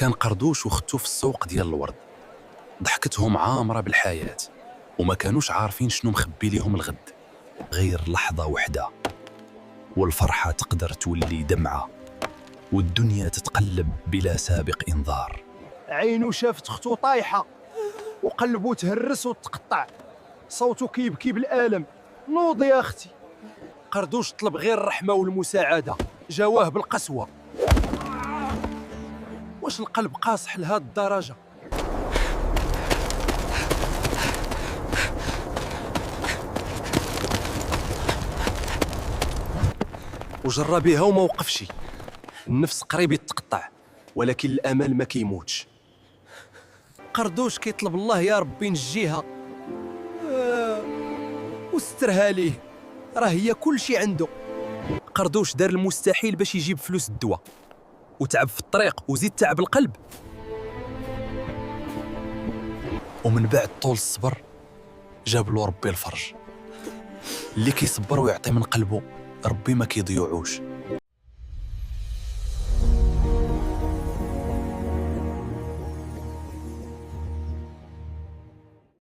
كان قردوش وختو في السوق ديال الورد، ضحكتهم عامرة بالحياة وما كانوش عارفين شنو مخبي ليهم الغد. غير لحظة وحدة والفرحة تقدر تولي دمعة والدنيا تتقلب بلا سابق إنذار. عينو شافت ختو طايحة وقلبو تهرس وتقطع، صوتو كيبكي بالألم. نوضي يا أختي. قردوش طلب غير الرحمة والمساعدة، جواه بالقسوة. واش القلب قاصح لهاد الدرجة؟ وجرى بيها وما وقفشي. النفس قريب يتقطع ولكن الأمل ما كيموتش. قردوش كيطلب الله يا ربي نجيها وسترها ليه، راه هي كل شي عنده. قردوش دار المستحيل باش يجيب فلوس الدواء، وتعب في الطريق وزيد تعب القلب. ومن بعد طول الصبر جاب له ربي الفرج. اللي كيصبر ويعطي من قلبه ربي ما كيضيعوش.